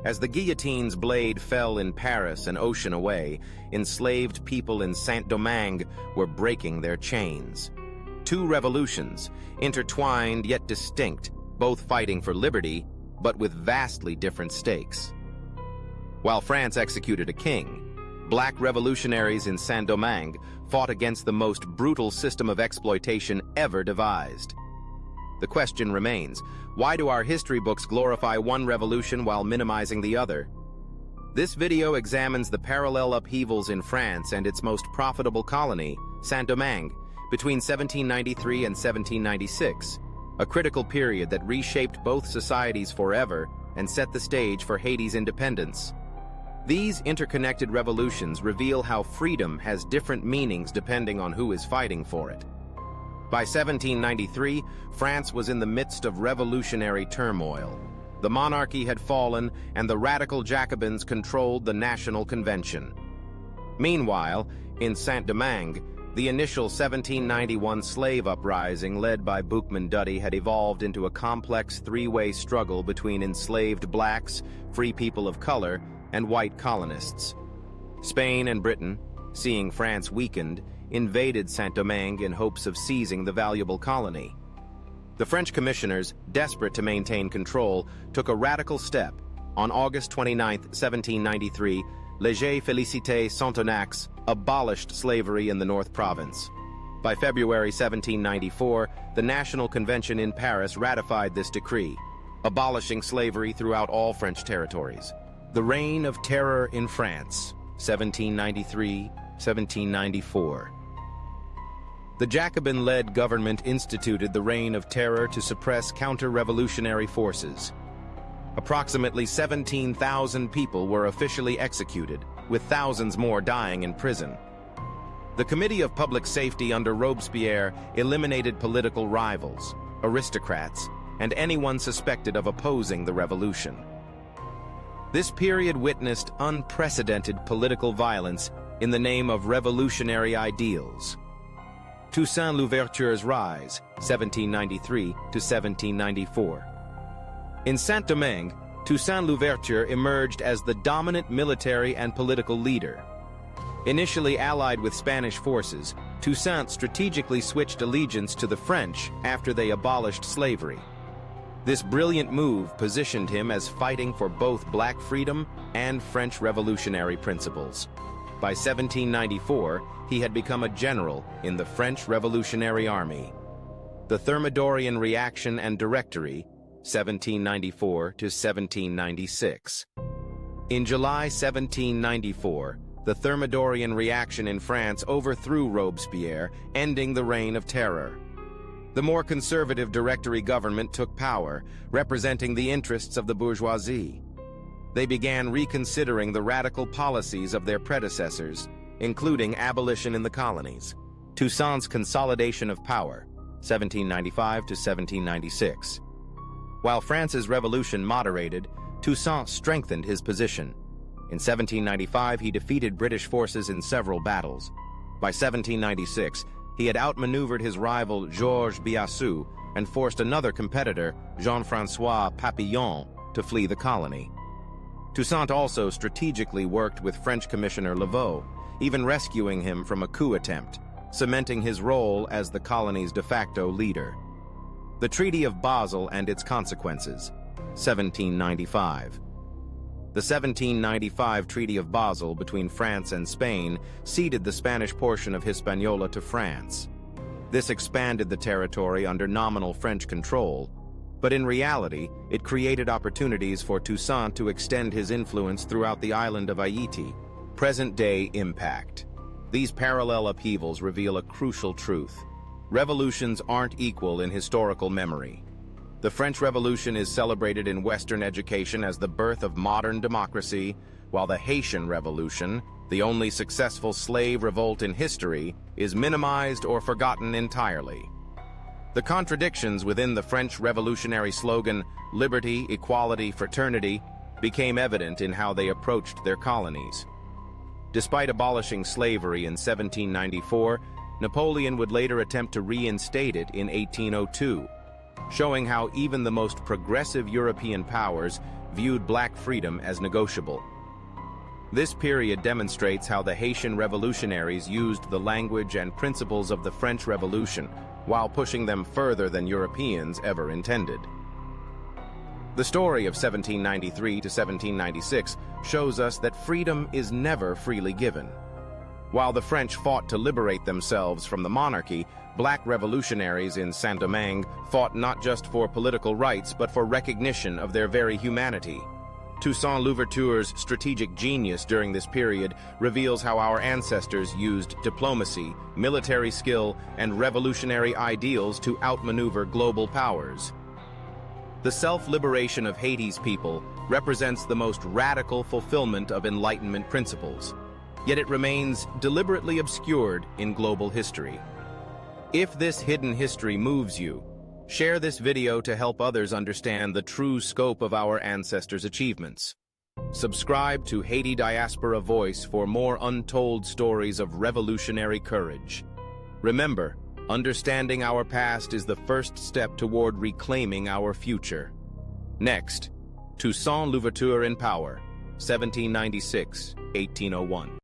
As the guillotine's blade fell in Paris an ocean away, enslaved people in Saint-Domingue were breaking their chains. Two revolutions, intertwined yet distinct, both fighting for liberty, but with vastly different stakes. While France executed a king, black revolutionaries in Saint-Domingue fought against the most brutal system of exploitation ever devised. The question remains, why do our history books glorify one revolution while minimizing the other? This video examines the parallel upheavals in France and its most profitable colony, Saint-Domingue, between 1793 and 1796, a critical period that reshaped both societies forever and set the stage for Haiti's independence. These interconnected revolutions reveal how freedom has different meanings depending on who is fighting for it. By 1793, France was in the midst of revolutionary turmoil. The monarchy had fallen, and the radical Jacobins controlled the National Convention. Meanwhile, in Saint-Domingue, the initial 1791 slave uprising led by Boukman Dutty had evolved into a complex three-way struggle between enslaved blacks, free people of color, and white colonists. Spain and Britain, seeing France weakened, invaded Saint-Domingue in hopes of seizing the valuable colony. The French commissioners, desperate to maintain control, took a radical step. On August 29, 1793, Léger Félicité Sonthonax abolished slavery in the North Province. By February 1794, the National Convention in Paris ratified this decree, abolishing slavery throughout all French territories. The Reign of Terror in France, 1793-1794. The Jacobin-led government instituted the Reign of Terror to suppress counter-revolutionary forces. Approximately 17,000 people were officially executed, with thousands more dying in prison. The Committee of Public Safety under Robespierre eliminated political rivals, aristocrats, and anyone suspected of opposing the revolution. This period witnessed unprecedented political violence in the name of revolutionary ideals. Toussaint Louverture's rise, 1793 to 1794. In Saint-Domingue, Toussaint Louverture emerged as the dominant military and political leader. Initially allied with Spanish forces, Toussaint strategically switched allegiance to the French after they abolished slavery. This brilliant move positioned him as fighting for both black freedom and French revolutionary principles. By 1794, he had become a general in the French Revolutionary Army. The Thermidorian Reaction and Directory, 1794 to 1796. In July 1794, the Thermidorian reaction in France overthrew Robespierre, ending the Reign of Terror. The more conservative Directory government took power, representing the interests of the bourgeoisie. They began reconsidering the radical policies of their predecessors, including abolition in the colonies. Toussaint's consolidation of power, 1795 to 1796. While France's revolution moderated, Toussaint strengthened his position. In 1795, he defeated British forces in several battles. By 1796, he had outmaneuvered his rival Georges Biassou and forced another competitor, Jean-François Papillon, to flee the colony. Toussaint also strategically worked with French Commissioner Laveaux, even rescuing him from a coup attempt, cementing his role as the colony's de facto leader. The Treaty of Basel and its consequences, 1795. The 1795 Treaty of Basel between France and Spain ceded the Spanish portion of Hispaniola to France. This expanded the territory under nominal French control, but in reality, it created opportunities for Toussaint to extend his influence throughout the island of Haiti. Present-day impact. These parallel upheavals reveal a crucial truth. Revolutions aren't equal in historical memory. The French Revolution is celebrated in Western education as the birth of modern democracy, while the Haitian Revolution, the only successful slave revolt in history, is minimized or forgotten entirely. The contradictions within the French revolutionary slogan, liberty, equality, fraternity, became evident in how they approached their colonies. Despite abolishing slavery in 1794, Napoleon would later attempt to reinstate it in 1802, showing how even the most progressive European powers viewed black freedom as negotiable. This period demonstrates how the Haitian revolutionaries used the language and principles of the French Revolution while pushing them further than Europeans ever intended. The story of 1793 to 1796 shows us that freedom is never freely given. While the French fought to liberate themselves from the monarchy, black revolutionaries in Saint-Domingue fought not just for political rights but for recognition of their very humanity. Toussaint Louverture's strategic genius during this period reveals how our ancestors used diplomacy, military skill, and revolutionary ideals to outmaneuver global powers. The self-liberation of Haiti's people represents the most radical fulfillment of Enlightenment principles, yet it remains deliberately obscured in global history. If this hidden history moves you, share this video to help others understand the true scope of our ancestors' achievements. Subscribe to Haiti Diaspora Voice for more untold stories of revolutionary courage. Remember, understanding our past is the first step toward reclaiming our future. Next, Toussaint Louverture in power, 1796-1801.